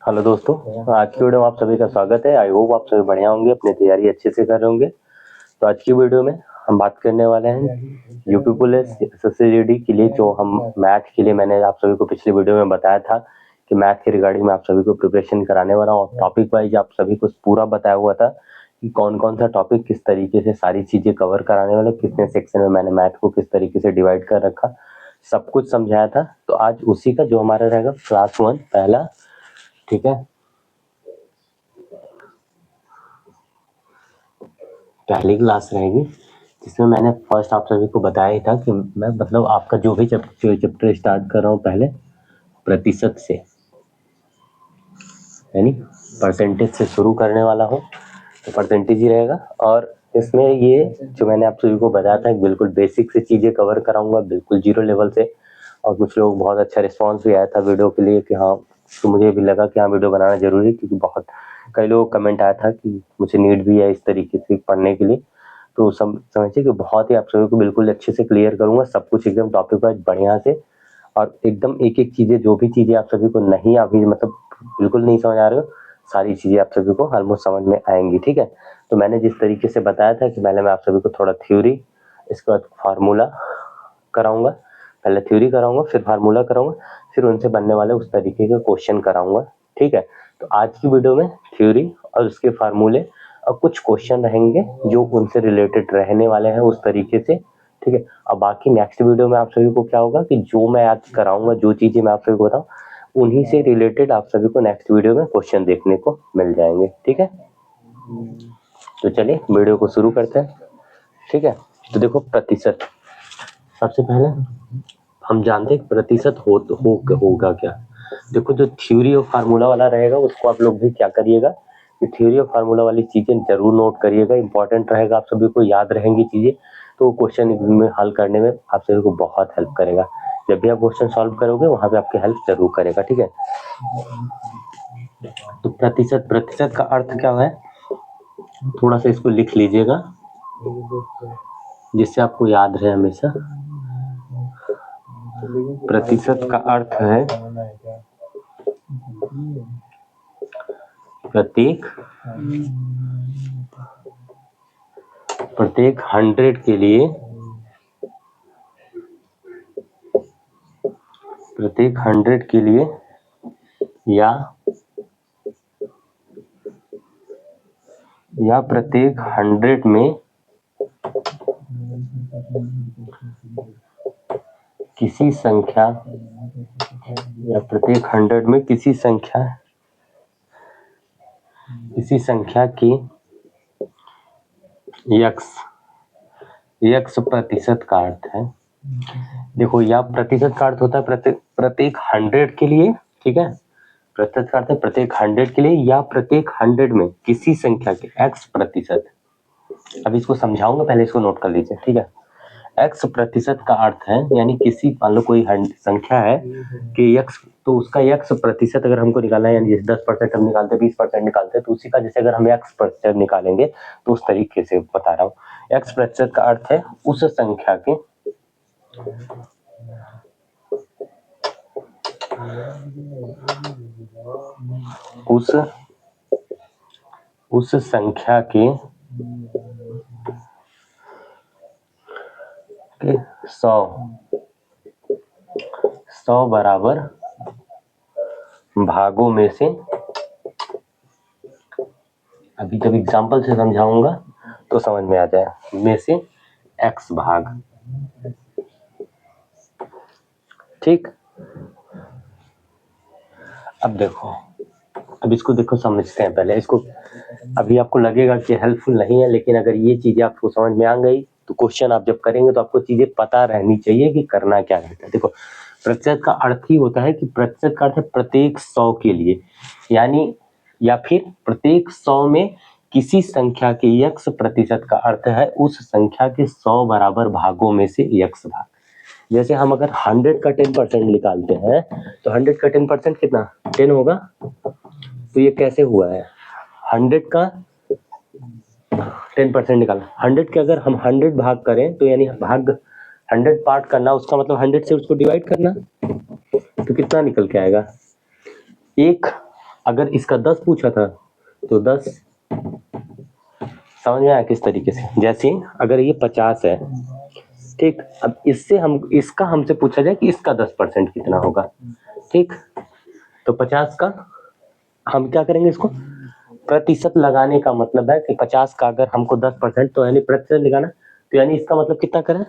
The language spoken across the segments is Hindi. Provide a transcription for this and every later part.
हेलो दोस्तों, आज की वीडियो में आप सभी का स्वागत है। आई होप आप सभी बढ़िया होंगे, अपनी तैयारी अच्छे से कर रहे होंगे। तो आज की वीडियो में हम बात करने वाले हैं यूपी पुलिस एसएससी के लिए, जो हम मैथ के लिए मैंने आप सभी को पिछली वीडियो में बताया था कि मैथ के रिगार्डिंग मैं आप सभी को प्रिपरेशन कराने वाला हूँ। और टॉपिक वाइज आप सभी को पूरा बताया हुआ था कि कौन कौन सा टॉपिक किस तरीके से सारी चीजें कवर कराने वाले, कितने सेक्शन में मैंने मैथ को किस तरीके से डिवाइड कर रखा, सब कुछ समझाया था। तो आज उसी का जो हमारा रहेगा क्लास 1 पहला, ठीक है, पहली क्लास रहेगी, जिसमें मैंने फर्स्ट आप सभी को बताया ही था कि मैं मतलब आपका जो भी चैप्टर स्टार्ट कर रहा हूँ पहले प्रतिशत से, यानी परसेंटेज से शुरू करने वाला हूँ। तो परसेंटेज ही रहेगा। और इसमें ये जो मैंने आप सभी को बताया था बिल्कुल बेसिक से चीज़ें कवर कराऊंगा, बिल्कुल जीरो लेवल से। और कुछ लोग बहुत अच्छा रिस्पॉन्स भी आया था वीडियो के लिए कि हाँ, तो मुझे भी लगा कि हाँ वीडियो बनाना जरूरी है, क्योंकि बहुत कई लोगों का कमेंट आया था कि मुझे नीड भी है इस तरीके से पढ़ने के लिए। तो समझिए कि बहुत ही आप सभी को बिल्कुल अच्छे से क्लियर करूंगा, सब कुछ एकदम टॉपिक वाइज बढ़िया से, और एकदम एक एक चीज़ें, जो भी चीज़ें आप सभी को नहीं अभी मतलब बिल्कुल नहीं समझ आ रहे हो, सारी चीज़ें आप सभी को ऑलमोस्ट समझ में आएंगी। ठीक है, तो मैंने जिस तरीके से बताया था कि पहले मैं आप सभी को थोड़ा थ्योरी, इसके बाद फार्मूला कराऊंगा, पहले थ्योरी कराऊंगा फिर फार्मूला कराऊंगा, फिर उनसे बनने वाले उस तरीके के क्वेश्चन कराऊंगा। ठीक है, तो आज की वीडियो में थ्योरी और उसके फार्मूले और कुछ क्वेश्चन रहेंगे जो उनसे रिलेटेड रहने वाले हैं उस तरीके से। ठीक है, और बाकी नेक्स्ट वीडियो में आप सभी को क्या होगा कि जो मैं आज कराऊंगा, जो चीजें मैं आप सभी को बताऊं, उन्हीं से रिलेटेड आप सभी को नेक्स्ट वीडियो में क्वेश्चन देखने को मिल जाएंगे। ठीक है, तो चलिए वीडियो को शुरू करते हैं। ठीक है, तो देखो प्रतिशत, सबसे पहले हम जानते हैं प्रतिशत होगा क्या। देखो, जो थ्योरी और फार्मूला वाला रहेगा उसको आप लोग भी क्या करिएगा कि थ्योरी और फार्मूला वाली चीजें जरूर नोट करिएगा, इंपॉर्टेंट रहेगा, आप सभी को याद रहेंगी चीजें, तो क्वेश्चन में हल करने में आप सभी को बहुत हेल्प करेगा। जब भी आप क्वेश्चन सॉल्व करोगे वहां पे आपकी हेल्प जरूर करेगा। ठीक है, तो प्रतिशत, प्रतिशत का अर्थ क्या है, थोड़ा सा इसको लिख लीजिएगा जिससे आपको याद रहे हमेशा। प्रतिशत का अर्थ है प्रत्येक 100 के लिए, प्रत्येक 100 के लिए या प्रत्येक 100 में किसी संख्या, या प्रत्येक 100 में किसी संख्या की यक्स प्रतिशत का अर्थ है। देखो, या प्रतिशत का अर्थ होता है प्रत्येक 100 के लिए। ठीक है, प्रतिशत का अर्थ है प्रत्येक 100 के लिए या प्रत्येक 100 में किसी संख्या के x प्रतिशत। अब इसको समझाऊंगा, पहले इसको नोट कर लीजिए। ठीक है, x प्रतिशत का अर्थ है, यानी किसी, मान लो कोई संख्या है कि x, तो उसका x प्रतिशत अगर हमको निकालना है, यानी जैसे 10% हम निकालते हैं, 20% निकालते हैं, तो उसी का जैसे अगर हम x प्रतिशत निकालेंगे तो उस तरीके से बता रहा हूँ। x प्रतिशत का अर्थ है उस संख्या के, उस संख्या के 100 बराबर भागों में से, अभी जब एग्जाम्पल से समझाऊंगा तो समझ में आ जाए, में से x भाग। ठीक, अब देखो, अब इसको देखो, समझते हैं पहले इसको। अभी आपको लगेगा कि हेल्पफुल नहीं है, लेकिन अगर ये चीजें आपको समझ में आ गई तो क्वेश्चन आप जब करेंगे तो आपको चीजें पता रहनी चाहिए कि करना क्या रहता है। देखो, प्रतिशत का अर्थ ही होता है कि प्रतिशत का अर्थ है प्रत्येक 100 के लिए, यानी या फिर प्रत्येक 100 में किसी संख्या के यक्स प्रतिशत का अर्थ है उस संख्या के 100 बराबर भागों में से यक्स भाग। जैसे हम अगर 100 का 10% निकालते हैं तो 100 का 10% कितना, 10 होगा। तो ये कैसे हुआ है, 100 का 10% निकालना, 100 के अगर हम 100 भाग करें तो यानी भाग 100 पार्ट करना, उसका मतलब 100 से उसको डिवाइड करना, तो कितना निकल के आएगा, एक अगर इसका 10 पूछा था तो 10, समझ में आया किस तरीके से? जैसे अगर ये 50 है, ठीक, अब इसका हमसे पूछा जाए कि इसका 10% कितना होगा, ठीक, तो 50 का हम क्या करेंगे, इसको प्रतिशत लगाने का मतलब है कि 50 का अगर हमको 10%, तो यानी प्रतिशत लगाना, तो यानी इसका मतलब कितना करें,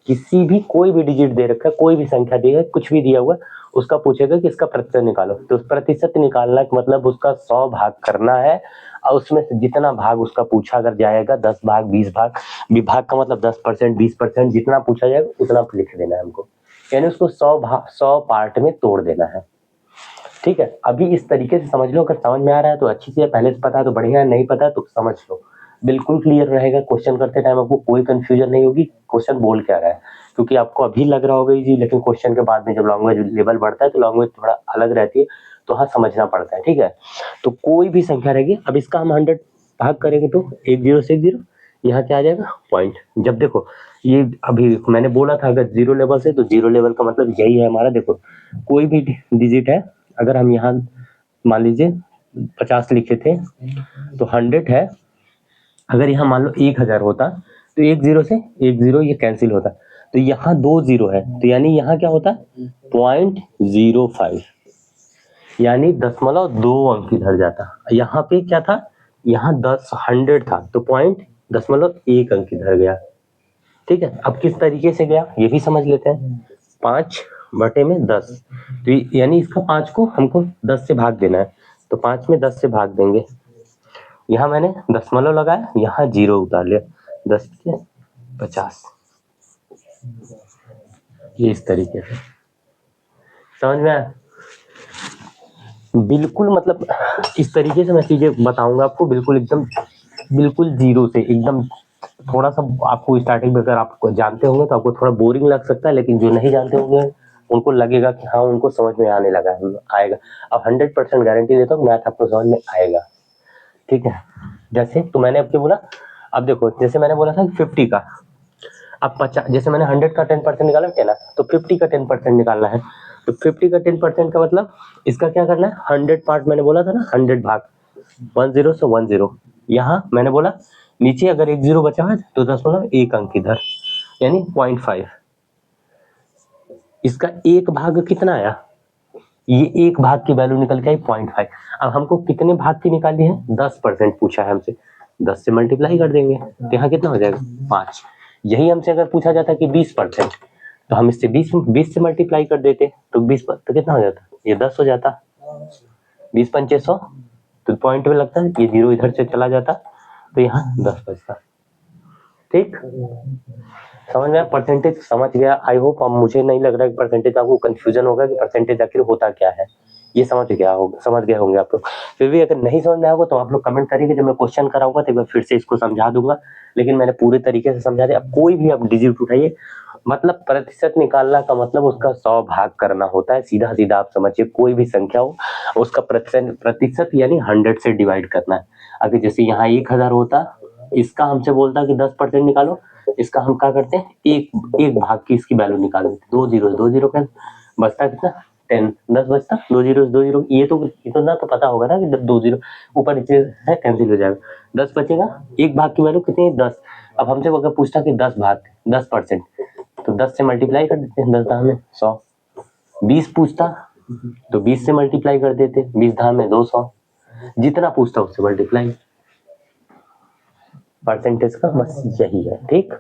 किसी भी कोई भी डिजिट दे रखा है, कोई भी संख्या दी है, कुछ भी दिया हुआ, उसका पूछेगा कि इसका प्रतिशत निकालो, तो प्रतिशत निकालना का मतलब उसका 100 भाग करना है, और उसमें से जितना भाग उसका पूछा अगर जाएगा, 10 भाग 20 भाग, विभाग का मतलब 10% 20%, जितना पूछा जाएगा उतना लिख देना है हमको, यानी उसको 100 पार्ट में तोड़ देना है, ठीक है। अभी इस तरीके से समझ लो, अगर समझ में आ रहा है तो अच्छी चीज, पहले से पता है तो बढ़िया है, नहीं पता तो समझ लो, बिल्कुल क्लियर रहेगा। क्वेश्चन करते टाइम आपको कोई कंफ्यूजन नहीं होगी क्वेश्चन बोल क्या रहा है, क्योंकि आपको अभी लग रहा होगा जी, लेकिन क्वेश्चन के बाद में जब लैंग्वेज लेवल बढ़ता है तो लैंग्वेज थोड़ा अलग रहती है, तो हाँ समझना पड़ता है, ठीक है। तो कोई भी संख्या रहेगी, अब इसका हम 100 भाग करेंगे तो 10 से 0, यहाँ क्या आ जाएगा पॉइंट। जब देखो ये अभी मैंने बोला था अगर 0 लेवल से, तो 0 लेवल का मतलब यही है हमारा, देखो कोई भी डिजिट है, अगर हम यहाँ मान लीजिए 50 लिखे थे तो 100 है, अगर यहाँ मान लो 1000 होता तो 10 से 10 ये कैंसिल होता, तो यहाँ 2 0 है, तो यानी यहाँ क्या होता 0.05, यानी 0.2 अंक इधर जाता। यहाँ पे क्या था, यहाँ 100 था तो 0.1 अंक इधर गया, ठीक है। अब किस तरीके से गया ये भी समझ लेते हैं, 5/10, तो यानी इसका 5 को हमको 10 से भाग देना है, तो 5 में 10 से भाग देंगे, यहाँ मैंने दशमलव लगाया, यहाँ 0 उतार लिया, 10 से 50, ये इस तरीके से समझ में आया। बिल्कुल मतलब इस तरीके से मैं चीजें बताऊंगा आपको, बिल्कुल एकदम बिल्कुल 0 से एकदम, थोड़ा सा आपको स्टार्टिंग में अगर आप जानते होंगे तो आपको थोड़ा बोरिंग लग सकता है, लेकिन जो नहीं जानते होंगे उनको लगेगा कि हाँ उनको समझ में आने लगा आएगा। अब 100% गारंटी देता हूँ मैथ आपको समझ में आएगा, ठीक है। जैसे तो मैंने अब क्या बोला, अब देखो जैसे मैंने बोला था 50 का, अब 50, जैसे मैंने 100 का 10% निकाला है ना, तो 50 का 10% निकालना है, तो 50 का 10% का मतलब इसका क्या करना है, 100 पार्ट मैंने बोला था ना, 100 भाग 10 से 10, यहाँ मैंने बोला नीचे अगर 1 0 बचा है तो 10.1 अंक इधर, यानी 0.5, इसका एक भाग कितना आया, ये एक भाग की वैल्यू निकल के आई 0.5। अब हमको कितने भाग की निकालनी है, 10% पूछा है हमसे, 10 से मल्टीप्लाई कर देंगे तो यहाँ कितना हो जाएगा 5। यही हमसे अगर पूछा जाता कि 20%, तो हम इससे 20 से मल्टीप्लाई कर देते, तो 20 पर तो कितना हो जाता, ये 10 हो जाता, 20 पंचे 100, तो पॉइंट में लगता है, ये 0 इधर से चला जाता, तो यहाँ 10 बचता, ठीक। समझ में, परसेंटेज समझ गया आई होप। अब मुझे नहीं लग रहा है कि परसेंटेज आपको कंफ्यूजन होगा कि परसेंटेज आखिर होता क्या है, ये समझ गए होंगे आप लोग। फिर भी अगर नहीं समझ में आएगा तो आप लोग कमेंट करेंगे, जब मैं क्वेश्चन कराऊंगा तो एक बार फिर से इसको समझा दूंगा, लेकिन मैंने पूरे तरीके से समझा दिया। अब कोई भी आप डिजिट उठाइए, मतलब प्रतिशत निकालना का मतलब उसका 100 भाग करना होता है, सीधा सीधा आप समझिए, कोई भी संख्या हो उसका प्रतिशत यानी 100 से डिवाइड करना है। अगर जैसे यहाँ 1000 होता, इसका हमसे बोलता कि 10% निकालो, इसका हम क्या करते हैं, एक भाग की इसकी वैल्यू निकाल देते, 2 0 का बचता कितना 10, 10 बचता, 2 0, ये तो इतना तो पता होगा ना कि 2 0 ऊपर नीचे है कैंसिल हो जाएगा, 10 बचेगा, एक भाग की वैल्यू कितनी है 10। अब हमसे अगर पूछता कि 10 भाग 10%, तो 10 से मल्टीप्लाई कर देते हैं, 10 धाम में 100। 20 पूछता तो 20 से मल्टीप्लाई कर देते, 20 धाम में 200, जितना पूछता उससे मल्टीप्लाई, परसेंटेज का बस यही है, ठीक।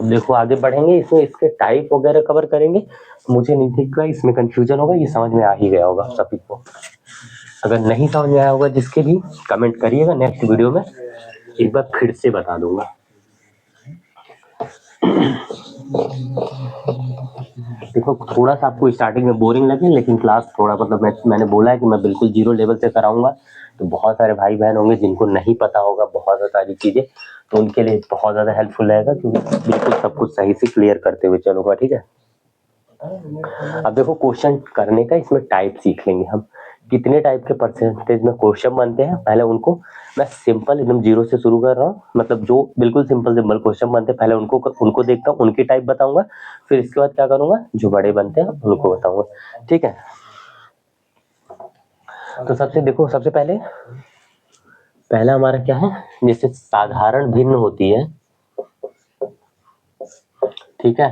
देखो आगे बढ़ेंगे, इसमें इसके टाइप वगैरह कवर करेंगे, मुझे नहीं दिख रहा इसमें कंफ्यूजन होगा, ये समझ में आ ही गया होगा सभी को। अगर नहीं समझ में आया होगा जिसके भी, कमेंट करिएगा, नेक्स्ट वीडियो में एक बार फिर से बता दूंगा। देखो थोड़ा सा आपको स्टार्टिंग में बोरिंग लगे, लेकिन क्लास थोड़ा मतलब मैंने बोला है कि मैं बिल्कुल 0 लेवल से कराऊंगा, तो बहुत सारे भाई बहन होंगे जिनको नहीं पता होगा बहुत सारी चीजें, तो उनके लिए बहुत ज्यादा हेल्पफुल रहेगा, क्योंकि बिल्कुल सब कुछ सही से क्लियर करते हुए चलूंगा, ठीक है। अब देखो क्वेश्चन करने का इसमें टाइप सीख लेंगे हम, कितने टाइप के परसेंटेज में क्वेश्चन बनते हैं। पहले उनको मैं सिंपल एकदम 0 से शुरू कर रहा हूँ, मतलब जो बिल्कुल सिंपल क्वेश्चन बनते हैं पहले उनको देखता हूँ, उनकी टाइप बताऊंगा, फिर इसके बाद क्या करूंगा, जो बड़े बनते हैं उनको बताऊंगा, ठीक है। तो सबसे पहले पहला हमारा क्या है, जैसे साधारण भिन्न होती है, ठीक है,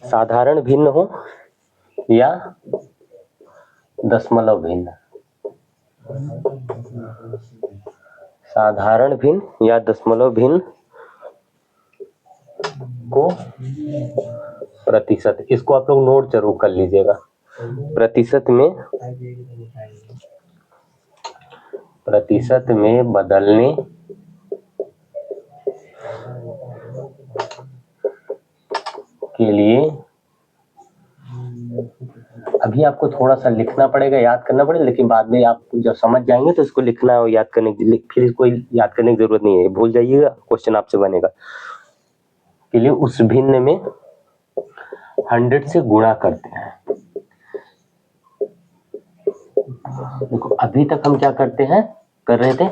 साधारण भिन्न हो या दशमलव भिन्न, साधारण भिन्न या दशमलव भिन्न को प्रतिशत, इसको आप लोग नोट जरूर कर लीजिएगा, प्रतिशत में बदलने के लिए अभी आपको थोड़ा सा लिखना पड़ेगा, याद करना पड़ेगा, लेकिन बाद में आप जब समझ जाएंगे तो इसको लिखना और याद करने की, फिर इसको याद करने की जरूरत नहीं है, भूल जाइएगा, क्वेश्चन आपसे बनेगा। के लिए उस भिन्न में 100 से गुणा करते हैं। देखो अभी तक हम क्या कर रहे थे,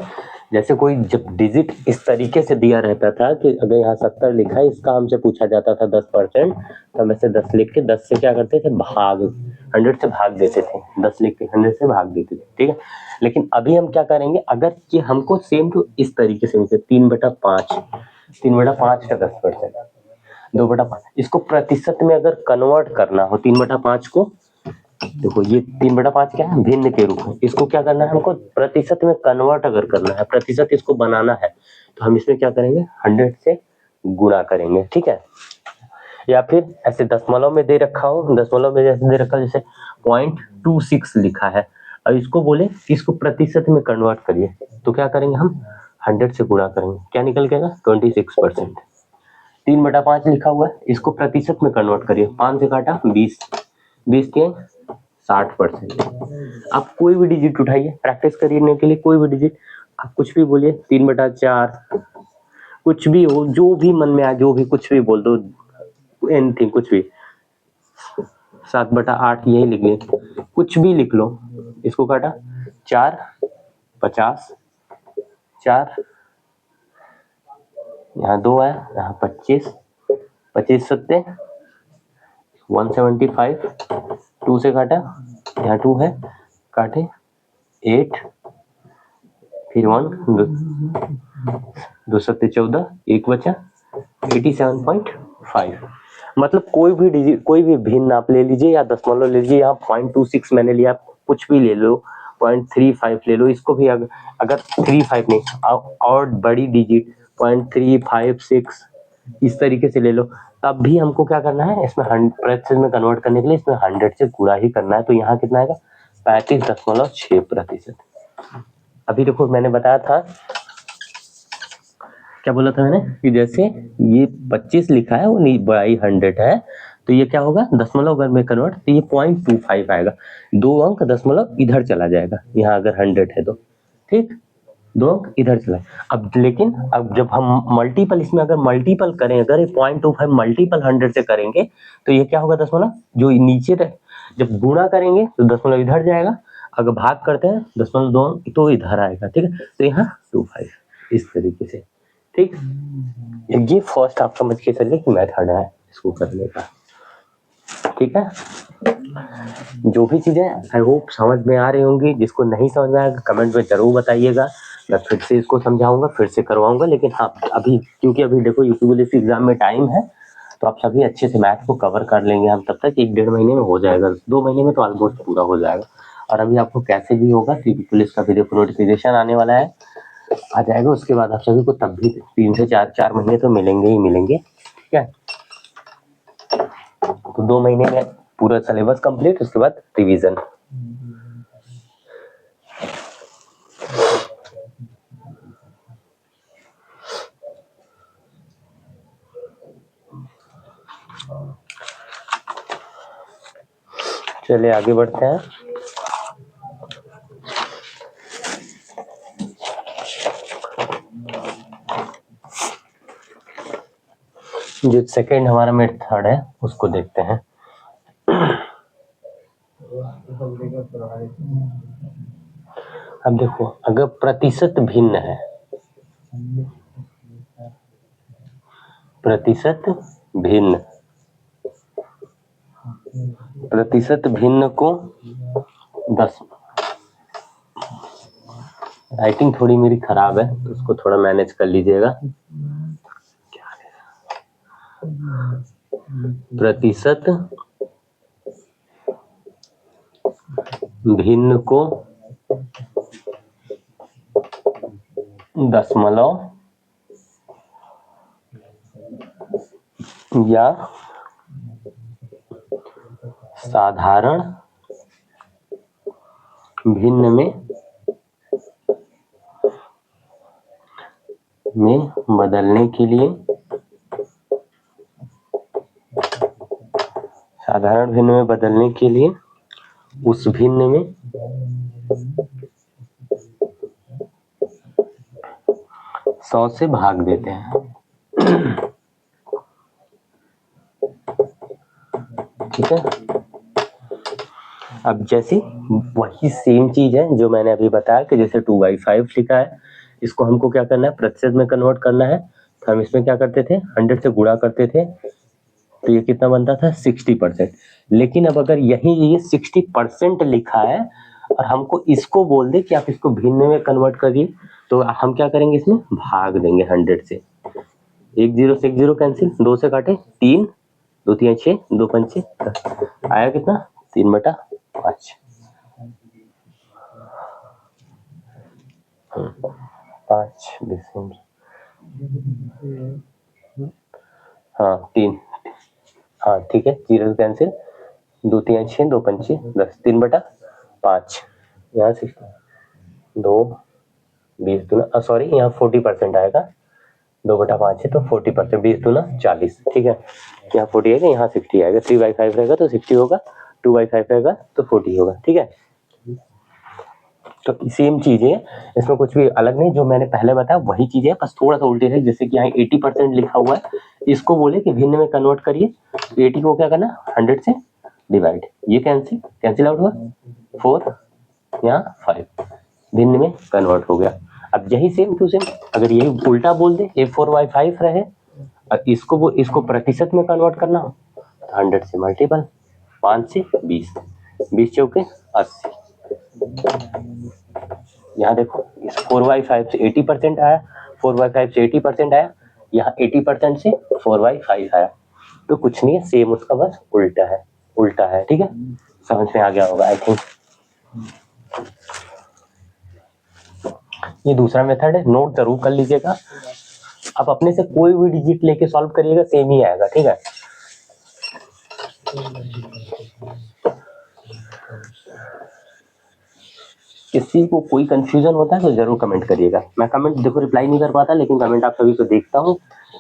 जैसे कोई जब डिजिट इस तरीके से दिया रहता था कि अगर यहाँ 70 लिखा है, इसका हमसे पूछा जाता था 10%, तो हम ऐसे 10 लिख के 10 से क्या करते थे, 100 से भाग देते थे, 10 लिख के 100 से भाग देते थे, ठीक है। लेकिन अभी हम क्या करेंगे, अगर कि हमको सेम टू इस तरीके से 3/5 का 10%, 2/5, इसको प्रतिशत में अगर कन्वर्ट करना हो 3/5 को, देखो ये 3/5 क्या है, भिन्न के रूप में, इसको क्या करना है, हमको प्रतिशत में कन्वर्ट अगर करना है, प्रतिशत इसको बनाना है, तो हम इसमें क्या करेंगे, 100 से गुणा करेंगे, ठीक है। या फिर ऐसे दशमलव में दे रखा हो, दशमलव में जैसे दे रखा है, जैसे 0.26 लिखा है, अब इसको बोले इसको प्रतिशत में कन्वर्ट करिए, तो क्या करेंगे हम, 100 से गुणा करेंगे, क्या निकल के आएगा, 26%। 3/5 लिखा हुआ है, इसको प्रतिशत में कन्वर्ट करिए, 5 से काटा 20, 20 के 60%। आप कोई भी डिजिट उठाइए, प्रैक्टिस करने के लिए कोई भी डिजिट आप कुछ भी बोलिए, 3/4, कुछ भी हो, जो भी मन में आए, जो भी कुछ भी बोल दो, एनीथिंग, कुछ भी, 7/8 यही लिख ले, कुछ भी लिख लो, इसको काटा 4, 50, 4, यहाँ 2 है, यहाँ 25, 25 सत्ते 175, 2 से काटा, यहाँ 2 है, काटे 8, फिर 1, 2 सत्ते 14, 1 बचा 87.5। मतलब कोई भी डिजिट, कोई भी भिन्न आप ले लीजिए या दशमलव ले लीजिए, यहाँ 0.26 मैंने लिया, कुछ भी ले लो, 0.35 ले लो, इसको भी अगर 35 नहीं और बड़ी डिजिट 0.356 इस तरीके से ले लो, तब भी हमको क्या करना है, इसमें 100% में कन्वर्ट करने के लिए इसमें 100 से गुणा ही करना है, तो यहाँ कितना आएगा, 35.6%। अभी देखो मैंने बताया था, क्या बोला था मैंने, कि जैसे ये 25 लिखा है, वो बड़ाई 100 है, तो ये क्या होगा, दशमलव अगर में कन्वर्ट, तो ये 0.25 आएगा, 2 अंक दशमलव इधर चला जाएगा, यहाँ अगर 100 है तो, ठीक, 2 अंक इधर चला। अब लेकिन अब जब हम मल्टीपल, इसमें अगर मल्टीपल करें, अगर ये 0.25 मल्टीपल 100 से करेंगे, तो ये क्या होगा, दशमलव जो नीचे रहे, जब गुणा करेंगे तो दशमलव इधर जाएगा, अगर भाग करते हैं दशमलव 2 अंक तो इधर आएगा, ठीक है, तो यहाँ 25 इस तरीके से, ठीक। ये फर्स्ट आप समझ के चलिए कि मेथड है इसको करने का, ठीक है। जो भी चीजें आई होप समझ में आ रही होंगी, जिसको नहीं समझ में आएगा कमेंट में जरूर बताइएगा, मैं फिर से इसको समझाऊंगा, फिर से करवाऊंगा। लेकिन हाँ, अभी क्योंकि अभी देखो यूपीएससी एग्जाम में टाइम है, तो आप सभी अच्छे से मैथ को कवर कर लेंगे हम, तब तक 1-1.5 महीने में हो जाएगा, 2 महीने में तो ऑलमोस्ट पूरा हो जाएगा। और अभी आपको कैसे भी होगा, सीपी पुलिस का वीडियो नोटिफिकेशन आने वाला है, आ जाएगा, उसके बाद आप सभी को तब भी 3 से 4 महीने तो मिलेंगे ही मिलेंगे, ठीक है। तो 2 महीने में पूरा सिलेबस कंप्लीट, उसके बाद रिवीजन। चलिए आगे बढ़ते हैं। जो सेकंड हमारा मेथड है उसको देखते हैं। अब देखो, अगर प्रतिशत भिन्न है, प्रतिशत भिन्न को राइटिंग थोड़ी मेरी खराब है तो उसको थोड़ा मैनेज कर लीजिएगा। प्रतिशत भिन्न को दशमलव या साधारण भिन्न में बदलने के लिए साधारण भिन्न में बदलने के लिए उस भिन्न में 100 से भाग देते हैं। ठीक है, अब जैसे वही सेम चीज है जो मैंने अभी बताया कि जैसे 2/5 लिखा है, इसको हमको क्या करना है, प्रतिशत में कन्वर्ट करना है। तो हम इसमें क्या करते थे, 100 से गुणा करते थे, तो ये कितना बनता था, 60%। लेकिन अब अगर यही ये 60% लिखा है और हमको इसको बोल दे कि आप इसको भिन्न में कन्वर्ट करिए, तो हम क्या करेंगे, इसमें भाग देंगे 100 से। 1 0 से 1 0 कैंसिल, 2 से काटे 3, 2 3 6, 2 5 10, आया कितना, 3/5। 5 डिसम्बर, हाँ 3, हाँ ठीक है, 0 कैंसिल, 2 3 6, 2 5 10, 3/5। यहाँ 2 20 दूना, सॉरी यहाँ 40% आएगा, 2/5 है तो 40%, 20 दूना 40। ठीक है, यहाँ 40 आएगा, यहाँ 60 आएगा। 3/5 रहेगा तो 60 होगा, 2/5 रहेगा तो 40 होगा। ठीक है, तो सेम चीज है, इसमें कुछ भी अलग नहीं, जो मैंने पहले बताया वही चीज है, बस थोड़ा सा उल्टे है। जैसे कि यहाँ 80% लिखा हुआ है, इसको बोले कि भिन्न में कन्वर्ट करिए, तो 80 को क्या करना, 100 से डिवाइड, ये कैंसिल आउट हुआ, 4 यहाँ 5, भिन्न में कन्वर्ट हो गया। अब यही सेम टू सेम अगर यही उल्टा बोल दे, ये 4/5 रहे और इसको प्रतिशत में कन्वर्ट करना हो तो 100 से मल्टीपल, 5 से 20, 20 चौके 80। यहाँ देखो, इस 4/5 से 80% आया, 4/5 से 80% आया, यहाँ 80% से 4/5 आया, तो कुछ नहीं है, सेम उसका बस उल्टा है। ठीक है, समझ में आ गया होगा आई थिंक। ये दूसरा मेथड है, नोट जरूर कर लीजिएगा। आप अपने से कोई भी डिजिट लेके सॉल्व करिएगा, सेम ही आएगा। ठीक है, किसी को कोई कंफ्यूजन होता है तो जरूर कमेंट करिएगा। मैं कमेंट देखो रिप्लाई नहीं कर पाता, लेकिन कमेंट आप सभी को देखता हूँ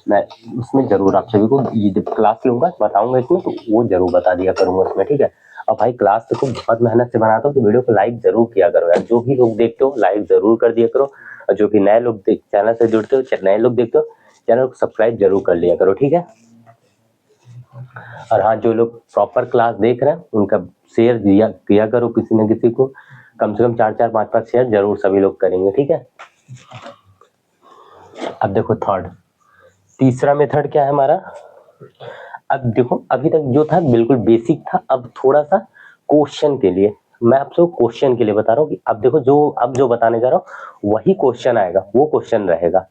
मैं, उसमें जरूर आप सभी को ये जब क्लास लूंगा बताऊंगा इसमें, तो वो जरूर बता दिया करूंगा उसमें। ठीक है, और भाई क्लास देखो बहुत मेहनत से बनाता हूँ, तो वीडियो को लाइक जरूर किया करो यार, जो भी लोग देखते हो लाइक जरूर कर दिया करो, और जो भी नए लोग चैनल से जुड़ते हो, नए लोग देखते हो, चैनल को सब्सक्राइब जरूर कर लिया करो। ठीक है, और हाँ, जो लोग प्रॉपर क्लास देख रहे हैं उनका शेयर किया करो, किसी न किसी को कम से कम 4 5 5 शेयर जरूर सभी लोग करेंगे। ठीक है, अब देखो तीसरा मेथड क्या है हमारा। अब देखो, अभी तक जो था बिल्कुल बेसिक था, अब थोड़ा सा क्वेश्चन के लिए, मैं आपसे क्वेश्चन के लिए बता रहा हूँ कि अब देखो जो बताने जा रहा हूँ वही क्वेश्चन आएगा, वो क्वेश्चन रहेगा,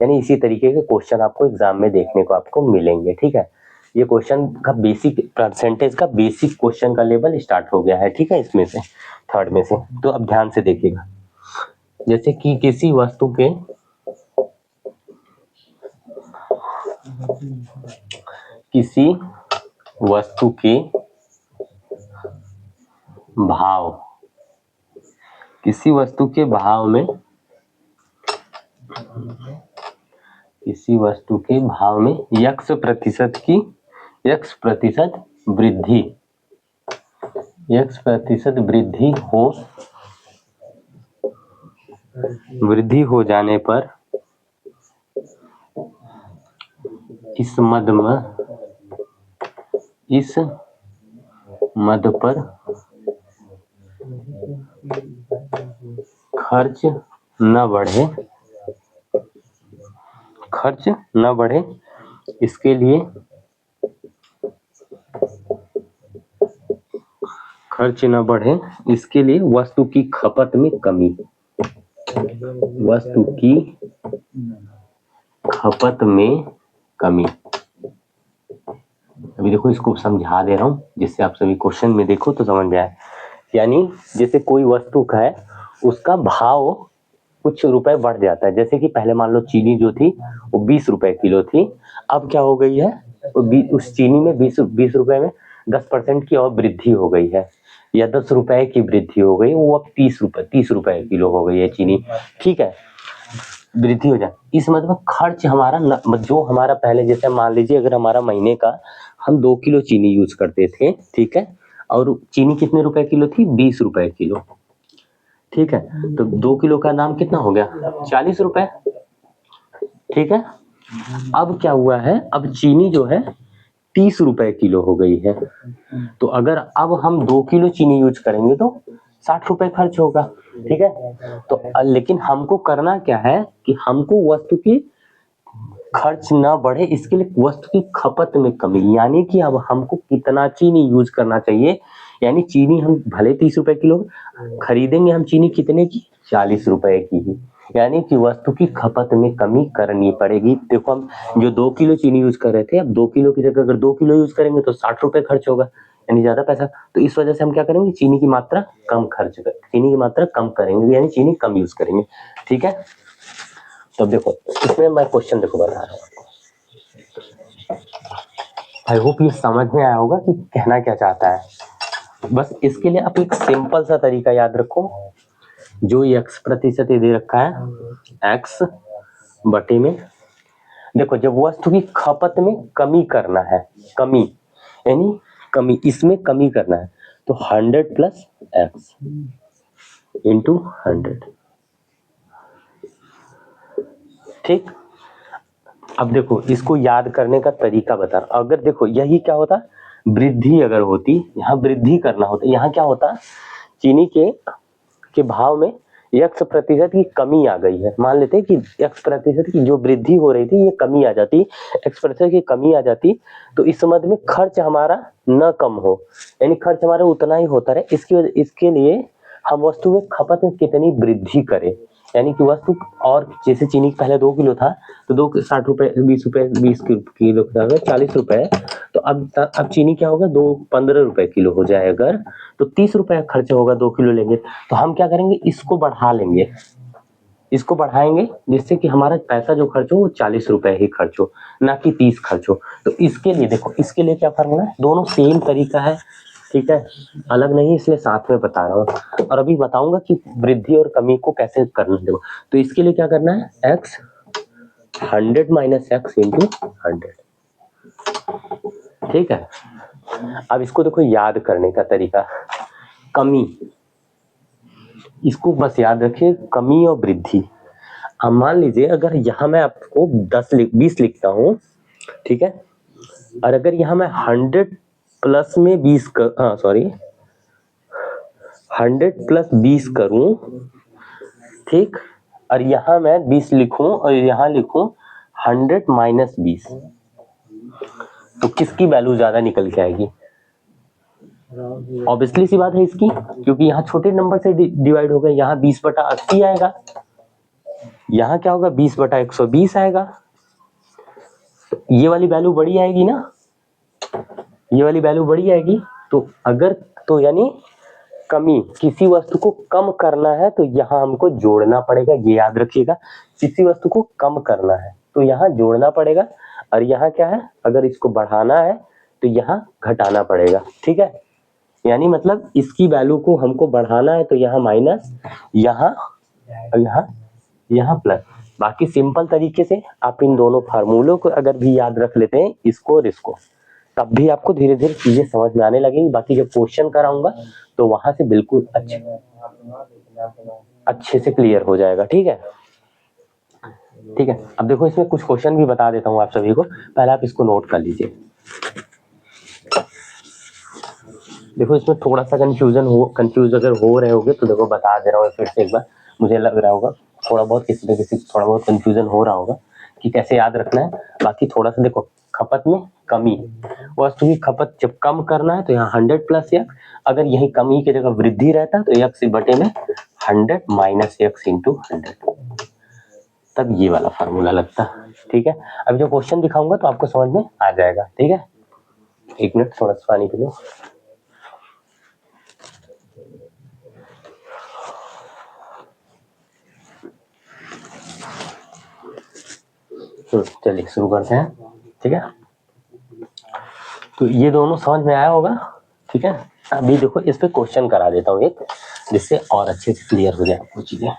यानी इसी तरीके के क्वेश्चन आपको एग्जाम में देखने को आपको मिलेंगे। ठीक है, ये क्वेश्चन का बेसिक परसेंटेज का बेसिक क्वेश्चन का लेवल स्टार्ट हो गया है। ठीक है, इसमें से थर्ड में से, तो अब ध्यान से देखिएगा। जैसे कि किसी वस्तु के भाव, किसी वस्तु के भाव में x प्रतिशत वृद्धि हो जाने पर इस मद पर खर्च न बढ़े, इसके लिए वस्तु की खपत में कमी। वस्तु की खपत में कमी। अभी देखो इसको समझा दे रहा हूँ जिससे आप सभी क्वेश्चन में देखो तो समझ में आए। यानी जैसे कोई वस्तु का है उसका भाव कुछ रुपए बढ़ जाता है, जैसे कि पहले मान लो चीनी जो थी वो 20 रुपए किलो थी, अब क्या हो गई है उस चीनी में 20 रुपए में 10% की और वृद्धि हो गई है, या 10 रुपए की वृद्धि हो गई, वो अब 30 रुपए किलो हो गई है चीनी। ठीक है, वृद्धि हो जाए इस मतलब खर्च हमारा जो हमारा पहले जैसे मान लीजिए अगर हमारा महीने का हम 2 किलो चीनी यूज करते थे, ठीक है, और चीनी कितने रुपए किलो थी, 20 रुपए किलो, ठीक है, तो 2 किलो का दाम कितना हो गया, 40 रुपए, ठीक है। अब क्या हुआ है, अब चीनी जो है 30 रुपए किलो हो गई है, तो अगर अब हम 2 किलो चीनी यूज करेंगे तो 60 रुपए खर्च होगा, ठीक है। तो लेकिन हमको करना क्या है कि हमको वस्तु की खर्च ना बढ़े, इसके लिए वस्तु की खपत में कमी, यानी कि अब हमको कितना चीनी यूज करना चाहिए, यानी चीनी हम भले 30 रुपए किलो खरीदेंगे, हम चीनी कितने की, 40 रुपए की ही, यानी कि वस्तु की खपत में कमी करनी पड़ेगी। देखो हम जो 2 किलो चीनी यूज कर रहे थे, अब 2 किलो की जगह अगर 2 किलो यूज करेंगे तो 60 रुपए खर्च होगा, यानी ज्यादा पैसा, तो इस वजह से हम क्या करेंगे, चीनी की मात्रा कम करेंगे, यानी चीनी कम यूज करेंगे, ठीक है। तो देखो इसमें मैं क्वेश्चन देखो बता रहा हूँ आपको, आई होप ये समझ में आया होगा कि कहना क्या चाहता है। बस इसके लिए आप एक सिंपल सा तरीका याद रखो, जो ये x% ये दे रखा है x बटे में, देखो जब वस्तु की खपत में कमी करना है, कमी यानी कमी, इसमें कमी करना है तो 100 प्लस x इंटू 100, ठीक। अब देखो इसको याद करने का तरीका बता रहा, अगर देखो यही क्या होता, वृद्धि अगर होती, यहाँ वृद्धि करना होता, यहाँ क्या होता, चीनी के भाव में x% की कमी आ गई है, मान लेते हैं कि x% की जो वृद्धि हो रही थी ये कमी आ जाती, x% की कमी आ जाती, तो इस मद में खर्च हमारा न कम हो, यानी खर्च हमारा उतना ही होता रहे, इसके लिए हम वस्तु में खपत में कितनी वृद्धि करें, यानी कि वस्तु, और जैसे चीनी पहले 2 किलो था तो 60 रुपए 20 रुपए 20 किलो का 40 रुपए, तो अब चीनी क्या होगा, 15 रुपए किलो हो जाए अगर, तो 30 रुपए खर्च होगा, 2 किलो लेंगे, तो हम क्या करेंगे, इसको बढ़ा लेंगे, इसको बढ़ाएंगे जिससे कि हमारा पैसा जो खर्च हो वो 40 रुपए ही खर्च हो, ना कि 30 खर्च हो। तो इसके लिए देखो, इसके लिए क्या फॉर्मूला है, दोनों सेम तरीका है, ठीक है, अलग नहीं, इसलिए साथ में बता रहा हूँ, और अभी बताऊंगा कि वृद्धि और कमी को कैसे करना है। देखो तो इसके लिए क्या करना है, x 100 माइनस x इंटू 100, ठीक है। अब इसको देखो याद करने का तरीका, कमी, इसको बस याद रखिए, कमी और वृद्धि। अब मान लीजिए अगर यहाँ मैं आपको 20 लिखता हूँ, ठीक है, और अगर यहाँ मैं 100 प्लस में 20 100 प्लस 20 करूं, ठीक, और यहाँ मैं 20 लिखूं और यहाँ लिखूं 100 माइनस 20, तो किसकी वैल्यू ज्यादा निकल के आएगी, ऑब्वियसली सी बात है इसकी, क्योंकि यहाँ छोटे नंबर से डिवाइड हो गए, यहाँ 20/80 आएगा, यहाँ क्या होगा 20/120 आएगा, ये वाली वैल्यू बड़ी आएगी ना, ये वाली वैल्यू बड़ी आएगी, तो अगर तो यानी कमी, किसी वस्तु को कम करना है तो यहाँ हमको जोड़ना पड़ेगा, ये याद रखिएगा, किसी वस्तु को कम करना है तो यहाँ जोड़ना पड़ेगा, और यहाँ क्या है, अगर इसको बढ़ाना है तो यहाँ घटाना पड़ेगा, ठीक है, यानी मतलब इसकी वैल्यू को हमको बढ़ाना है तो यहाँ माइनस, यहाँ प्लस। बाकी सिंपल तरीके से आप इन दोनों फार्मूलों को अगर भी याद रख लेते हैं, इसको और इसको, तब भी आपको धीरे धीरे चीजें समझ में आने लगेंगी। बाकी जब क्वेश्चन कराऊंगा तो वहां से बिल्कुल अच्छे से क्लियर हो जाएगा, ठीक है, ठीक है। अब देखो इसमें कुछ क्वेश्चन भी बता देता हूँ आप सभी को, पहले आप इसको नोट कर लीजिए। देखो इसमें थोड़ा सा कंफ्यूज अगर हो रहे होगे तो देखो बता दे रहा हूँ फिर से एक बार, मुझे लग रहा होगा थोड़ा बहुत किसी न किसी थोड़ा बहुत कंफ्यूजन हो रहा होगा कि कैसे याद रखना है। बाकी थोड़ा सा देखो, खपत में कमी, वस्तु की खपत जब कम करना है तो यहाँ 100 प्लस x, अगर यही कमी की जगह वृद्धि रहता है तो x बटे में 100 माइनस एक्स इंटू 100, तब ये वाला फार्मूला लगता है। ठीक है, अब जो क्वेश्चन दिखाऊंगा तो आपको समझ में आ जाएगा। ठीक है, एक मिनट थोड़ा सा पानी पी लो। चलिए शुरू करते हैं। ठीक है, तो ये दोनों समझ में आया होगा। ठीक है, अभी देखो इस पे क्वेश्चन करा देता हूँ एक, जिससे और अच्छे से क्लियर हो जाए आपको चीजें।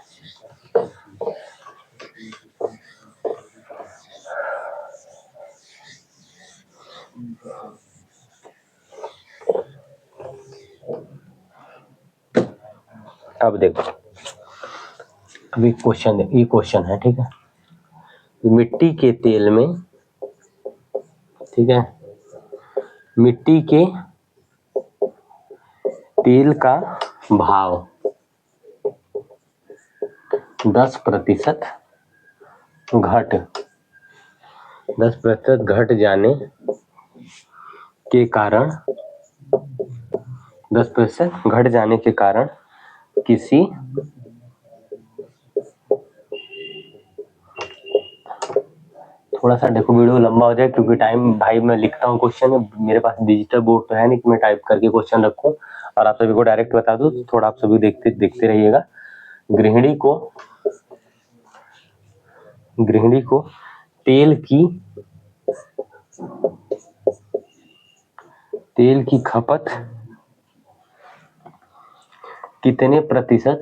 अब देखो, अभी क्वेश्चन, ये क्वेश्चन है। ठीक है, मिट्टी के तेल में, ठीक है, मिट्टी के तेल का भाव 10% घट जाने के कारण, 10% घट जाने के कारण किसी थोड़ा सा देखो वीडियो लंबा हो जाए, क्योंकि टाइम भाई मैं लिखता हूँ क्वेश्चन, मेरे पास डिजिटल बोर्ड तो है नहीं कि मैं टाइप करके क्वेश्चन रखूँ और आप सभी को डायरेक्ट बता दूँ। तो थोड़ा आप सभी देखते रहिएगा। गृहिणी को तेल की खपत कितने प्रतिशत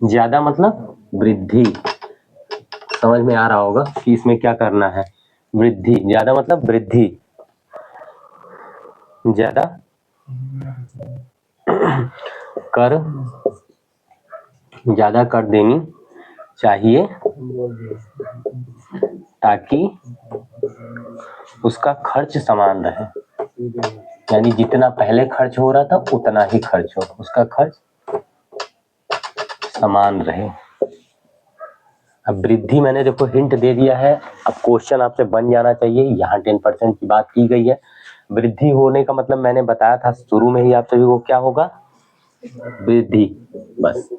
ज्यादा मतलब वृद्धि। समझ में आ रहा होगा कि इसमें क्या करना है, वृद्धि। ज्यादा मतलब वृद्धि, ज्यादा कर देनी चाहिए ताकि उसका खर्च समान रहे। यानी जितना पहले खर्च हो रहा था उतना ही खर्च हो, उसका खर्च समान रहे। अब वृद्धि मैंने देखो हिंट दे दिया है, अब क्वेश्चन आपसे बन जाना चाहिए। यहाँ 10% की बात की गई है। वृद्धि होने का मतलब मैंने बताया था शुरू में ही आप सभी को, क्या होगा, वृद्धि। बस,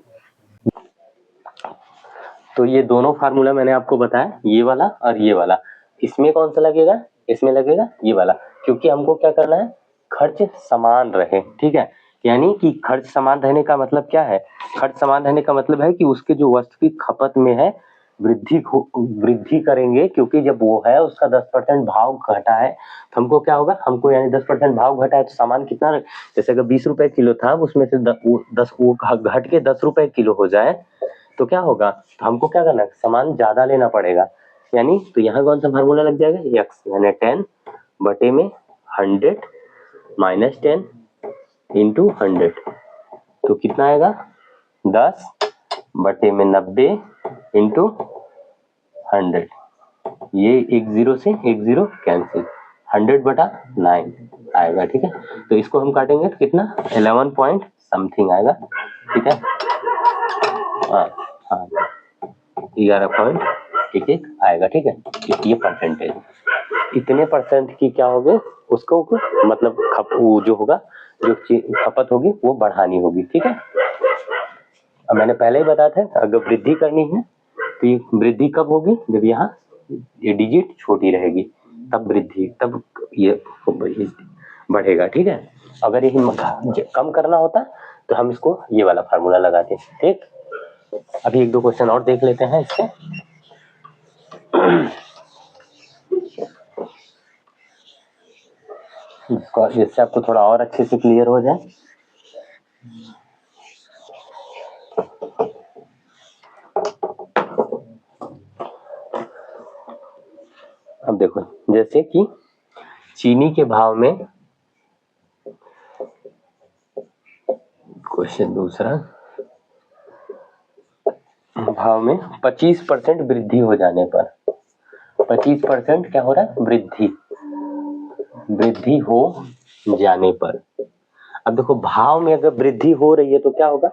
तो ये दोनों फार्मूला मैंने आपको बताया, ये वाला और ये वाला। इसमें कौन सा लगेगा, इसमें लगेगा ये वाला, क्योंकि हमको क्या करना है, खर्च समान रहे। ठीक है, यानी कि खर्च समान रहने का मतलब क्या है, खर्च समान रहने का मतलब है कि उसके जो वस्तु की खपत में है वृद्धि करेंगे, क्योंकि जब वो है उसका 10% भाव घटा है तो हमको क्या होगा, हमको यानी 10% भाव घटा है तो सामान कितना, जैसे अगर 20 रुपए किलो था उसमें से 10 वो घट के 10 रुपए किलो हो जाए तो क्या होगा, तो हमको क्या करना है, सामान ज्यादा लेना पड़ेगा। यानी तो यहाँ कौन सा फार्मूला लग जाएगा, एक्स यानी 10 बटे में 100 माइनस 10 इंटू 100, तो कितना आएगा, 10 बटे में 90 इंटू 100। ये एक जीरो से एक जीरो कैंसिल, 100/9 आएगा। ठीक है, तो इसको हम काटेंगे तो कितना, 11 पॉइंट समथिंग आएगा। ठीक है, हाँ 11.11 आएगा। ठीक है, ये परसेंटेज, इतने परसेंट की क्या होगी, उसको मतलब वो जो होगा, जो खपत होगी वो बढ़ानी होगी। ठीक है, अब मैंने पहले ही बताया था अगर वृद्धि करनी है तो ये वृद्धि कब होगी, जब यहाँ ये डिजिट छोटी रहेगी तब वृद्धि, तब ये बढ़ेगा। ठीक है, अगर ये कम करना होता तो हम इसको ये वाला फार्मूला लगाते। ठीक, अभी एक दो क्वेश्चन और देख लेते हैं इससे। जिससे आपको थोड़ा और अच्छे से क्लियर हो जाए। अब देखो, जैसे कि चीनी के भाव में, क्वेश्चन दूसरा, भाव में 25% वृद्धि हो जाने पर, 25% क्या हो रहा है, वृद्धि हो जाने पर। अब देखो भाव में अगर वृद्धि हो रही है तो क्या होगा,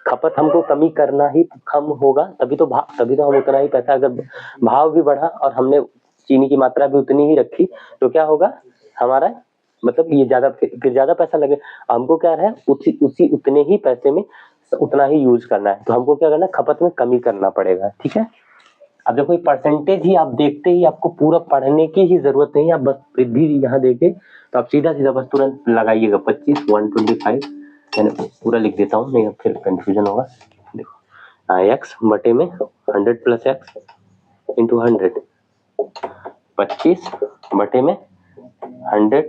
खपत हमको कमी करना ही कम होगा, तभी तो हम उतना ही पैसा, अगर भाव भी बढ़ा और हमने चीनी की मात्रा भी उतनी ही रखी तो क्या होगा हमारा, मतलब ये ज्यादा फिर ज्यादा पैसा लगे। हमको क्या है उसी उतने ही पैसे में उतना ही यूज करना है, तो हमको क्या करना है, खपत में कमी करना पड़ेगा। ठीक है, अब देखो ये परसेंटेज ही आप देखते ही आपको पूरा पढ़ने की ही जरूरत नहीं है, आप बस वृद्धि यहाँ देखे तो आप सीधा सीधा बस तुरंत लगाइएगा 25 125, मैंने पूरा लिख देता हूँ नहीं फिर कंफ्यूजन होगा। देखो एक्स बटे में 100 प्लस एक्स इंटू 100, 25 बटे में 100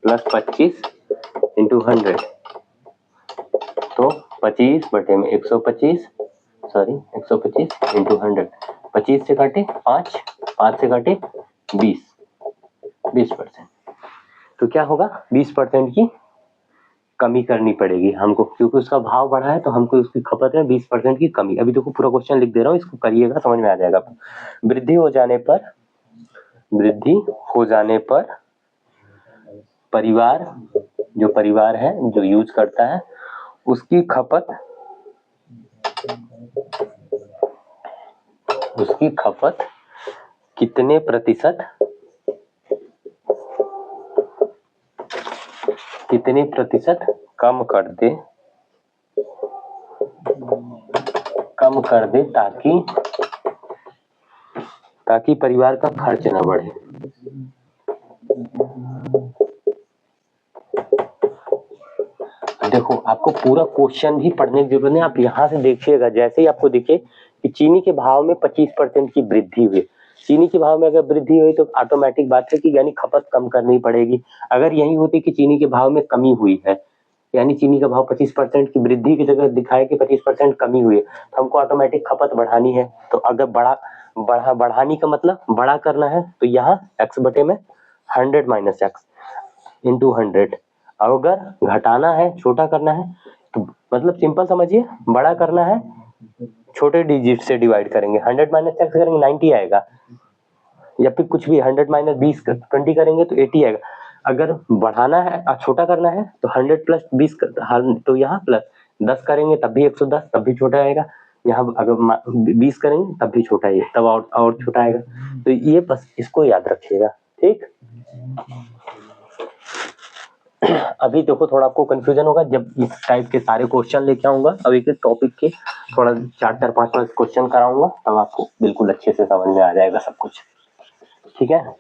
प्लस 25 इंटू 100, तो 25 बटे में 125, सॉरी 125 इंटू 100, 25 से काटे 5, 5 से काटे 20%। तो क्या होगा 20% की कमी करनी पड़ेगी हमको, क्योंकि उसका भाव बढ़ा है तो हमको उसकी खपत में 20% की कमी। अभी देखो पूरा क्वेश्चन लिख दे रहा हूँ, इसको करिएगा समझ में आ जाएगा। वृद्धि हो जाने पर परिवार, जो परिवार है जो यूज करता है उसकी खपत कितने प्रतिशत कम कर दे ताकि परिवार का खर्च न बढ़े। देखो आपको पूरा क्वेश्चन भी पढ़ने की जरूरत नहीं, आप यहाँ से देखिएगा, जैसे ही आपको दिखे कि चीनी के भाव में 25% की वृद्धि हुई, चीनी के भाव में अगर वृद्धि हुई तो ऑटोमेटिक बात है कि यानी खपत कम करनी पड़ेगी। अगर यही होती कि चीनी के भाव में कमी हुई है, यानी चीनी का भाव 25% की वृद्धि की जगह दिखाए कि 25% कमी हुई है, तो हमको ऑटोमेटिक खपत बढ़ानी है। तो अगर बढ़ानी का मतलब बड़ा करना है तो यहाँ x बटे में 100 माइनस एक्स इंटू 100, अगर घटाना है छोटा करना है तो मतलब सिंपल समझिए, बड़ा करना है छोटे डिजिट से डिवाइड करेंगे, 100 माइनस एक्स करेंगे 90 आएगा, या फिर कुछ भी 100 माइनस 20 करेंगे तो 80 आएगा। अगर बढ़ाना है और छोटा करना है तो 100 प्लस 20 तो यहाँ प्लस 10 करेंगे तब भी 110, तब भी छोटा आएगा। यहाँ अगर 20 करेंगे तब भी छोटा है, तब और छोटा आएगा। तो ये बस इसको याद रखिएगा। ठीक, अभी देखो थोड़ा आपको कंफ्यूजन होगा जब इस टाइप के सारे क्वेश्चन लेके आऊंगा। अब एक टॉपिक के थोड़ा 4-5 क्वेश्चन कराऊंगा, तब आपको बिल्कुल अच्छे से समझ में आ जाएगा सब कुछ। ठीक है,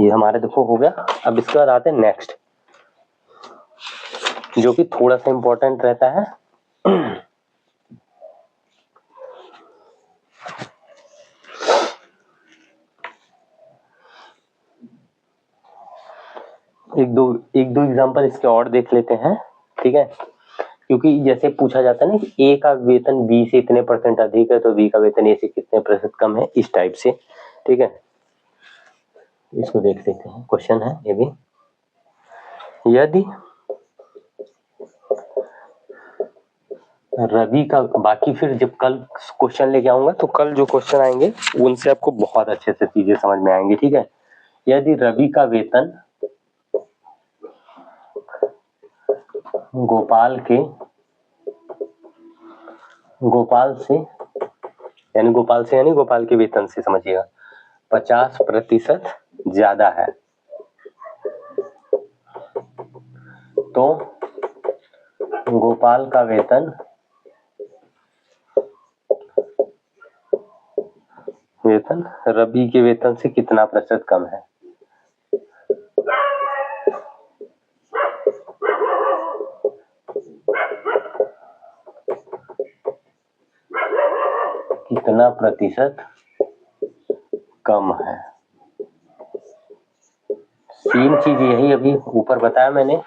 ये हमारे देखो हो गया। अब इसके बाद आते हैं नेक्स्ट, जो कि थोड़ा सा इंपॉर्टेंट रहता है। एक दो एग्जांपल इसके और देख लेते हैं। ठीक है, क्योंकि जैसे पूछा जाता है ना कि ए का वेतन बी से इतने % अधिक है तो बी का वेतन ए से कितने % कम है, इस टाइप से। ठीक है, इसको देख लेते हैं, क्वेश्चन है ये भी। यदि रवि का, बाकी फिर जब कल क्वेश्चन लेके आऊंगा तो कल जो क्वेश्चन आएंगे उनसे आपको बहुत अच्छे से चीजें समझ में आएंगी। ठीक है, यदि रवि का वेतन गोपाल के वेतन से समझिएगा 50% ज्यादा है, तो गोपाल का वेतन रवि के वेतन से कितना % कम है। कितना % कम है, तीन चीज यही अभी ऊपर बताया मैंने।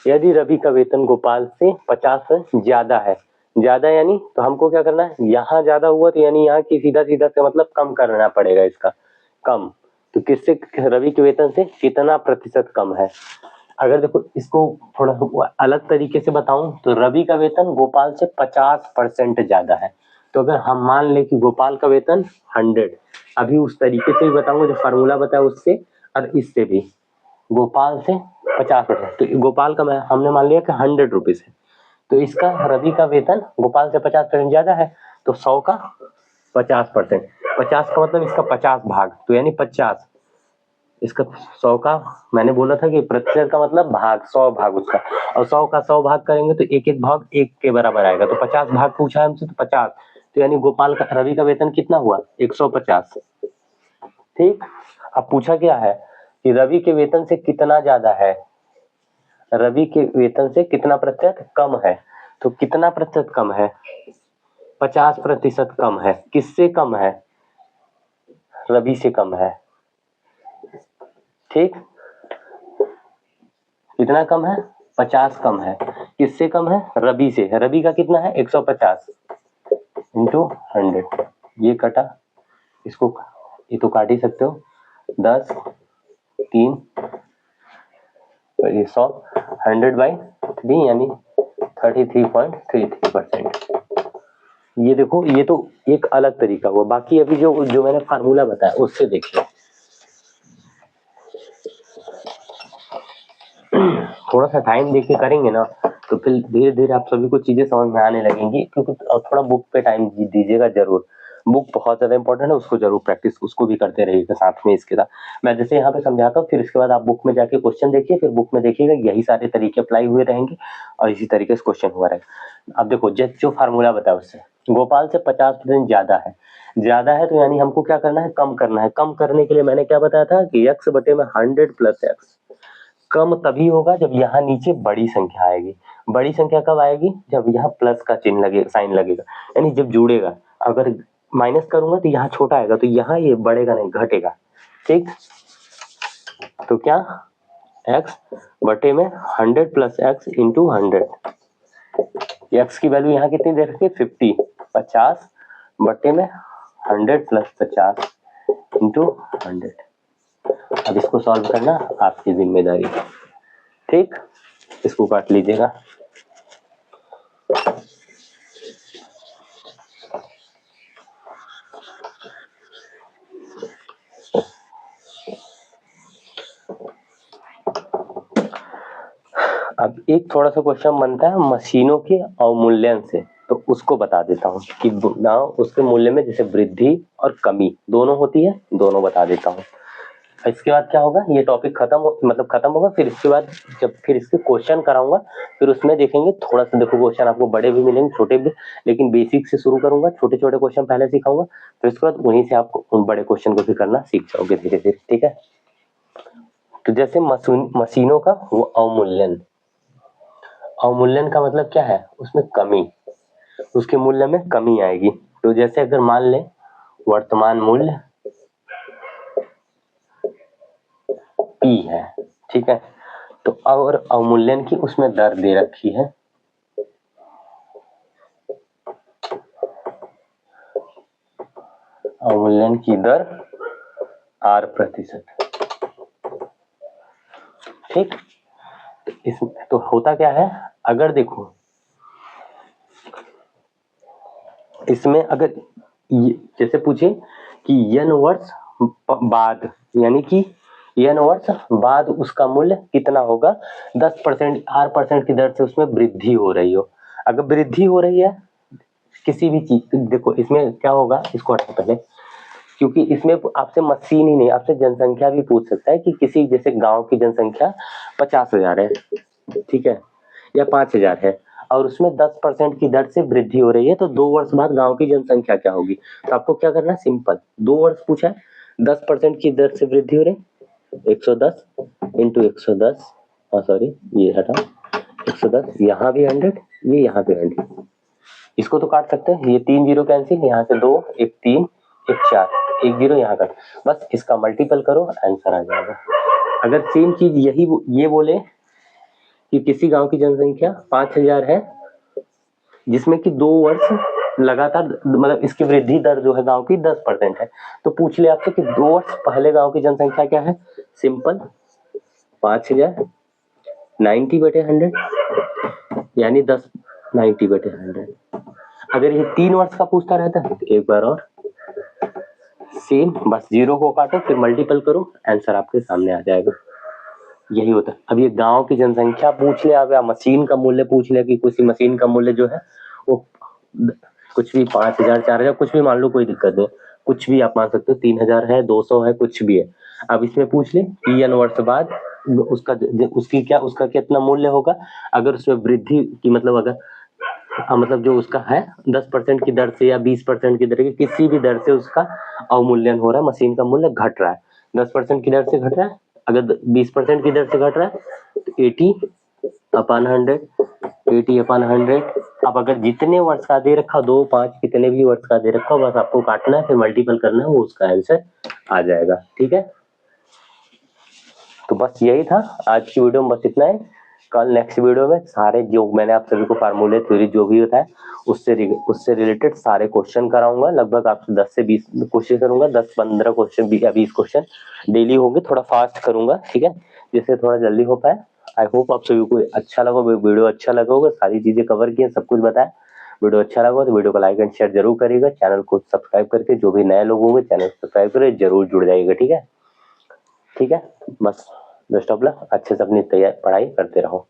यदि रवि का वेतन गोपाल से 50 ज्यादा है, ज्यादा यानी तो हमको क्या करना है, यहाँ ज्यादा हुआ तो यानी यहाँ की सीधा से मतलब कम करना पड़ेगा इसका, कम तो किससे, रवि के वेतन से कितना % कम है। अगर देखो इसको थोड़ा अलग तरीके से बताऊं तो रवि का वेतन गोपाल से 50% ज्यादा है, तो अगर हम मान ले कि गोपाल का वेतन 100, अभी उस तरीके से भी बताऊंगा जो फार्मूला बताया उससे और इससे भी, गोपाल से 50%, तो गोपाल का हमने मान लिया कि 100 रुपीज है, तो इसका रवि का वेतन गोपाल से 50% ज्यादा है, तो 100 का 50%, 50 का मतलब इसका 50 भाग, तो यानी 50, इसका 100 का, मैंने बोला था कि प्रतिशत का मतलब भाग, 100 भाग उसका, और 100 का 100 भाग करेंगे तो एक एक भाग एक के बराबर आएगा, तो 50 भाग पूछा है हमसे, तो 50, तो यानी गोपाल का रवि का वेतन कितना हुआ, 150। ठीक, अब पूछा क्या है कि रवि के वेतन से कितना ज्यादा है, रवि के वेतन से कितना प्रतिशत कम है, तो कितना प्रतिशत कम है, 50% कम है, किससे कम है, रवि से कम है। ठीक, कितना कम है, 50 कम है, किससे कम है, रवि से, रवि का कितना है 150 इंटू 100, ये कटा, इसको ये तो काट ही सकते हो, 10 3 ये 100, 100/3 यानी 33.33%। ये देखो, ये तो एक अलग तरीका हुआ, बाकी अभी जो जो मैंने फार्मूला बताया उससे देखिए, थोड़ा सा टाइम देके करेंगे ना तो फिर धीरे धीरे आप सभी को चीजें समझ में आने लगेंगी, क्योंकि थोड़ा बुक पे टाइम दीजिएगा जरूर, बुक बहुत ज्यादा इंपॉर्टेंट है, उसको जरूर प्रैक्टिस उसको भी करते रहिएगा साथ में इसके साथ। मैं जैसे यहाँ पे समझाता हूँ, फिर इसके बाद आप बुक में जाके क्वेश्चन देखिए, फिर बुक में देखिएगा यही सारे तरीके अप्लाई हुए रहेंगे और इसी तरीके से क्वेश्चन हुआ रहेगा। अब देखो जो फार्मूला बताया उससे गोपाल से 50% ज्यादा है, तो यानी हमको क्या करना है, कम करना है। कम करने के लिए मैंने क्या बताया था कि x बटे में 100 + x, कम तभी होगा जब यहाँ नीचे बड़ी संख्या आएगी। बड़ी संख्या कब आएगी, जब यहाँ प्लस का चिन्ह लगे, साइन लगेगा, यानी जब जुड़ेगा। अगर माइनस करूंगा तो यहाँ छोटा आएगा, तो यहाँ ये बढ़ेगा नहीं, घटेगा। ठीक, तो क्या x बटे में 100 + x इंटू 100, x की वैल्यू यहाँ कितनी दे रखी है 50, 50 बटे में 100 + 50 इंटू 100। अब इसको सॉल्व करना आपकी जिम्मेदारी। ठीक, इसको काट लीजिएगा। अब एक थोड़ा सा क्वेश्चन बनता है मशीनों के अवमूल्यन से, तो उसको बता देता हूँ कि उसके मूल्य में जैसे वृद्धि और कमी दोनों होती है, दोनों बता देता हूँ। इसके बाद क्या होगा, ये टॉपिक खत्म होगा, फिर इसके बाद जब फिर इसके क्वेश्चन कराऊंगा, फिर उसमें देखेंगे थोड़ा सा, देखो क्वेश्चन आपको बड़े भी मिलेंगे छोटे भी, लेकिन बेसिक से शुरू करूंगा, छोटे छोटे क्वेश्चन पहले सिखाऊंगा, फिर उसके बाद वहीं से आप उन बड़े क्वेश्चन को भी करना सीख जाओगे धीरे धीरे। ठीक है, तो जैसे मशीनों का वो अवमूल्यन, अवमूल्यन का मतलब क्या है, उसमें कमी, उसके मूल्य में कमी आएगी। तो जैसे अगर मान लें वर्तमान मूल्य P है, ठीक है, तो और अवमूल्यन की उसमें दर दे रखी है, अवमूल्यन की दर R%। ठीक, इसमें तो होता क्या है, अगर देखो इसमें अगर जैसे पूछे कि n वर्ष बाद, यानी कि n वर्ष बाद उसका मूल्य कितना होगा, 10% R% की दर से उसमें वृद्धि हो रही हो। अगर वृद्धि हो रही है किसी भी चीज, देखो इसमें क्या होगा, इसको हटा पहले, क्योंकि इसमें आपसे मशीन ही नहीं, आपसे जनसंख्या भी पूछ सकता है कि किसी जैसे गांव की जनसंख्या 50,000 है, ठीक है, या 5,000 है, और उसमें 10% की दर से वृद्धि हो रही है, तो 2 वर्ष बाद गांव की जनसंख्या क्या होगी। तो आपको क्या करना है, सिंपल, 2 वर्ष पूछा है, 10% की दर से वृद्धि हो रही, 110 इंटू 110, सॉरी ये हटा, 110, यहाँ भी 100, ये यहाँ पे 100, इसको तो काट सकते हैं, ये 3 जीरो कैंसिल, यहाँ से 2, एक 3, एक 4, एक जीरो यहाँ का, बस इसका मल्टीपल करो, आंसर आ जाएगा। अगर सेम चीज यही ये बोले कि किसी गांव की जनसंख्या 5,000 है, जिसमें कि 2 वर्ष लगातार, मतलब इसकी वृद्धि दर जो है गांव की 10% है, तो पूछ ले आपसे कि 2 वर्ष पहले गांव की जनसंख्या क्या है, सिंपल 5,000 90/100 यानी 10 90/100। अगर ये 3 वर्ष का पूछता रहता है तो एक बार और सेम, बस जीरो को काटो फिर मल्टीपल करो, आंसर आपके सामने आ जाएगा। यही होता है। अब ये गांव की जनसंख्या पूछ ले आप, या मशीन का मूल्य पूछ ले कि किसी मशीन का मूल्य जो है वो कुछ भी 5,000 4,000 कुछ भी मान लो, कोई दिक्कत नहीं, कुछ भी आप मान सकते हो, 3,000 है, 200 है, कुछ भी है। अब इसमें पूछ ले कि n वर्ष बाद उसका कितना मूल्य होगा। अगर उसमें वृद्धि की मतलब अगर मतलब जो उसका है 10% की दर से या 20% की दर, किसी भी दर से उसका अवमूल्यन हो रहा है, मशीन का मूल्य घट रहा है, 10% की दर से घट रहा है, अगर 20% की दर से घट रहा है तो 80/100, 80/100। अब अगर जितने वर्ष का दे रखा, 2 5 कितने भी वर्ष का दे रखा, बस आपको काटना है फिर मल्टीपल करना है, वो उसका आंसर आ जाएगा। ठीक है, तो बस यही था आज की वीडियो में, बस इतना है। कल नेक्स्ट वीडियो में सारे जो मैंने आप सभी को फार्मूले थ्योरी जो भी होता है उससे रिलेटेड सारे क्वेश्चन कराऊंगा। लगभग आपसे 10 से 20 कोशिश करूंगा, 10-15 क्वेश्चन या 20 क्वेश्चन डेली होंगे। थोड़ा फास्ट करूंगा, ठीक है, जिससे थोड़ा जल्दी हो पाए। आई होप आप सभी को अच्छा लगा, वीडियो अच्छा लगा होगा, सारी चीजें कवर की, सब कुछ बताया। वीडियो अच्छा लगा तो वीडियो को लाइक एंड शेयर जरूर करिएगा, चैनल को सब्सक्राइब करके, जो भी नए लोग होंगे चैनल सब्सक्राइब करें, जरूर जुड़ जाइएगा। ठीक है, ठीक है, बस बेस्ट ऑफ लक, अच्छे से अपनी तैयारी पढ़ाई करते रहो।